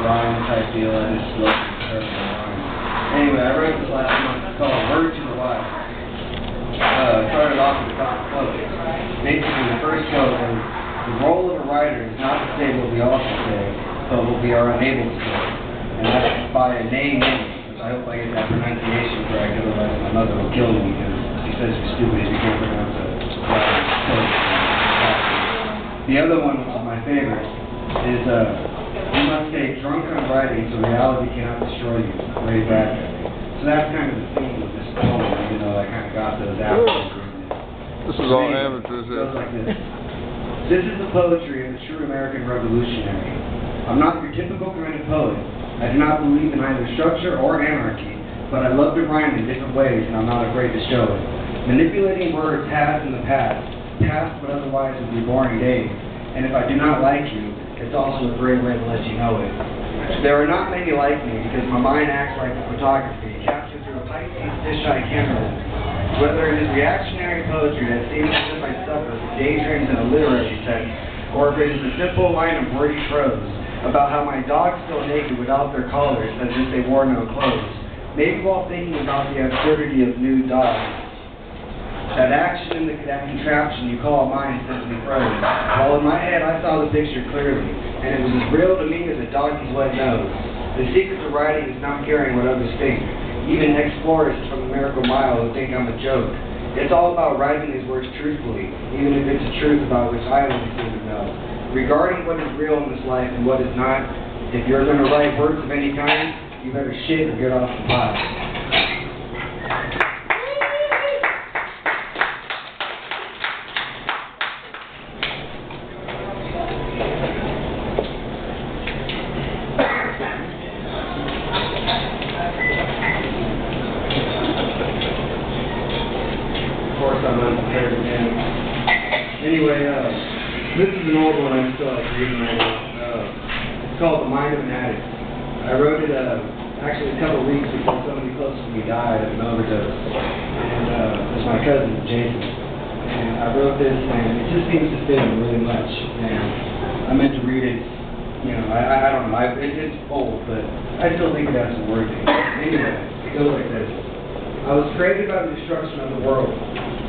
rhyme type deal. I just love to rhyme. Anyway, I wrote this last month. It's called Word to the Wise. Started off with a couple quotes. Basically, the first quote was, the role of a writer is not to say what we ought to say, but what we are unable to say. And that's by A.N.F, which I hope I get that pronunciation correct, otherwise my mother will kill me because she says you're stupid if you can't pronounce a quote. The other one, which is my favorite, is you must stay drunk on writing so reality cannot destroy you. Ray Bradbury. So that's kind of the theme of this poem, even though I kind of got those after. This is all amateurs here. Goes like this. This is the poetry of the true American revolutionary. I'm not your typical kind of poet. I do not believe in either structure or anarchy, but I love to rhyme in different ways, and I'm not afraid to show it. Manipulating words has in the past what otherwise would be boring days, and if I do not like you, it's also a great way to let you know it. There are not many like me because my mind acts like a photography, captured through a Pisces fisheye camera lens. Whether it is reactionary poetry that seems as if I suffer from daydreams in a literary sense, or if it is a simple line of wordy prose about how my dogs still naked without their collars as if they wore no clothes, maybe while thinking about the absurdity of nude dogs. That action and that contraption you call mine simply froze. While in my head I saw the picture clearly, and it was as real to me as a donkey's wet nose. The secret to writing is not caring what others think. Even ex-florists from the Miracle Mile who think I'm a joke. It's all about writing these words truthfully, even if it's a truth about which I only seem to know. Regarding what is real in this life and what is not, if you're going to write words of any kind, you better shit or get off the pot. I'm unprepared again. Anyway, this is an old one I'm still reading right now. It's called The Mind of an Addict. I wrote it actually a couple of weeks before somebody close to me died of an overdose. And it was my cousin, Jason. And I wrote this, and it just seems to fit him really much. And I meant to read it, you know, I don't know, it's old, but I still think it has some worth in it. Anyway, it goes like this. I was created by the destruction of the world.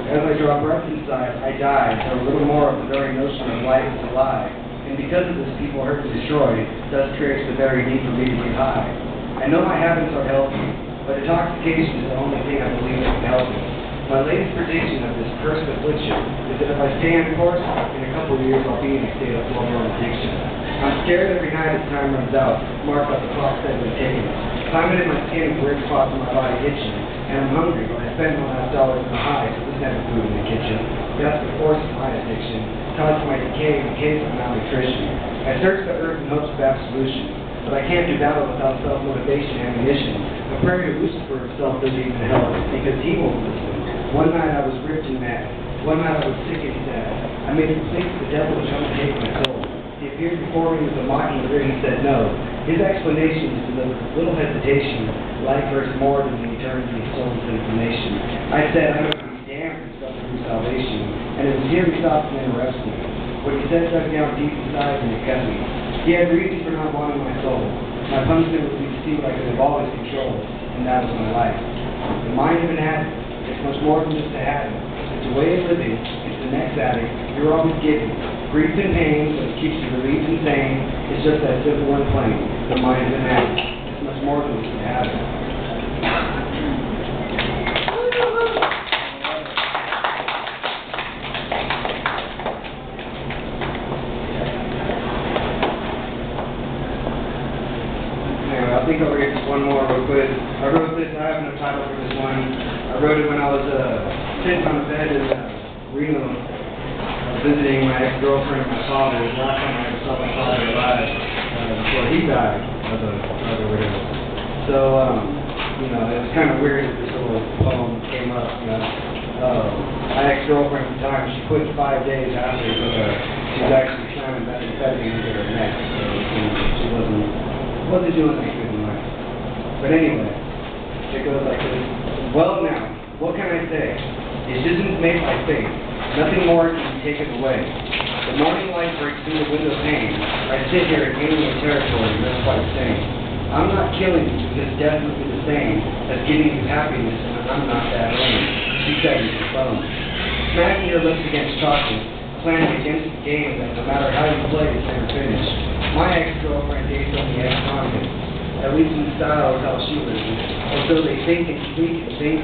As I draw breath inside, I die, so a little more of the very notion of life is a lie. And because of this, people hurt and destroy, thus creates the very need for me to get high. I know my habits are healthy, but intoxication is the only thing I believe that can help me. My latest prediction of this cursed affliction is that if I stay on course, in a couple of years I'll be in a state of full-blown addiction. I'm scared every night as time runs out, marked by the clock steadily ticking. Climbing in my skin, weird spots in my body itching, and I'm hungry, but I spend my last dollars in the high, so there's never food in the kitchen. That's the force of my addiction, causing my decay in case of malnutrition. I search the earth in hopes of absolution, but I can't do battle without self-motivation and ammunition. A prayer to Lucifer himself doesn't even help, because he won't listen. One night I was rich and mad. One night I was sick and sad. I made a plea for the devil to come and take my soul. He appeared before me with a mocking grin and said no. His explanation is delivered with little hesitation. Life hurts more than the eternity of soul's information. I said, I'm going to be damned for suffering through salvation. And it was here he stopped and interrupted me. What he said dug down deep inside and it cut me. He had reason for not wanting my soul. My punishment would be to see what I could have always controlled, and that was my life. The mind of an addict is much more than just a habit. It's a way of living. It's the next addict. You're always giving. Grief and pain, but it keeps you relieved and sane. It's just that simple and plain. The mind of an addict. It's much more than just a habit. Anyway, I think I'll read just one more real quick. I wrote this, I have no title for this one. I wrote it when I was sitting on the bed in Reno, visiting my ex-girlfriend and my father. The last time I ever saw my father alive before he died of a overdose. So, you know, it was kind of weird that this little poem came up, you know. My ex-girlfriend at the time, she quit 5 days after, but she was actually slamming methamphetamine into her neck, so she wasn't doing that good in life. But anyway, it goes like this. Well now, what can I say? Decisions made by fate. Nothing more can be taken away. The morning light breaks through the window pane. I sit here in alien territory, that's quite sane. I'm not killing you because death would be the same as giving you happiness, and I'm not that lame. She said with the phone. Smacking your lips against chocolate, planning against the game that no matter how you play, it's never finished. My ex-girlfriend dates on the ex-convict. At least in style is how she lives it. Or so they think and speak and think.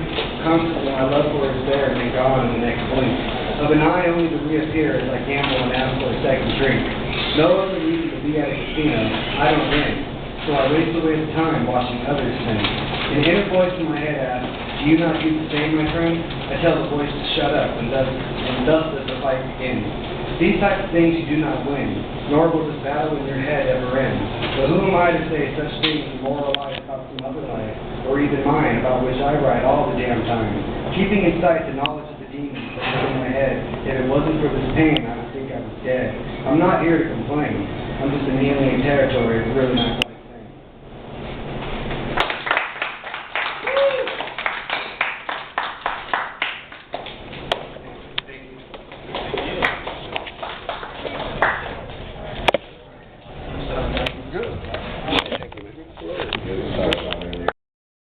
Constantly my love for her is there and then gone in the next blink. Of an eye only to reappear as I gamble and ask for a second drink. No other reason to be at a casino. I don't drink. So I waste away the time watching others sin. An inner voice in my head asks, do you not do the same, my friend? I tell the voice to shut up, and thus does the fight begin. These types of things you do not win, nor will this battle in your head ever end. But who am I to say such things demoralize about some other life, or even mine, about which I write all the damn time? Keeping in sight the knowledge of the demons that are in my head, if it wasn't for this pain, I would think I was dead. I'm not here to complain. I'm just in alien territory, really not quite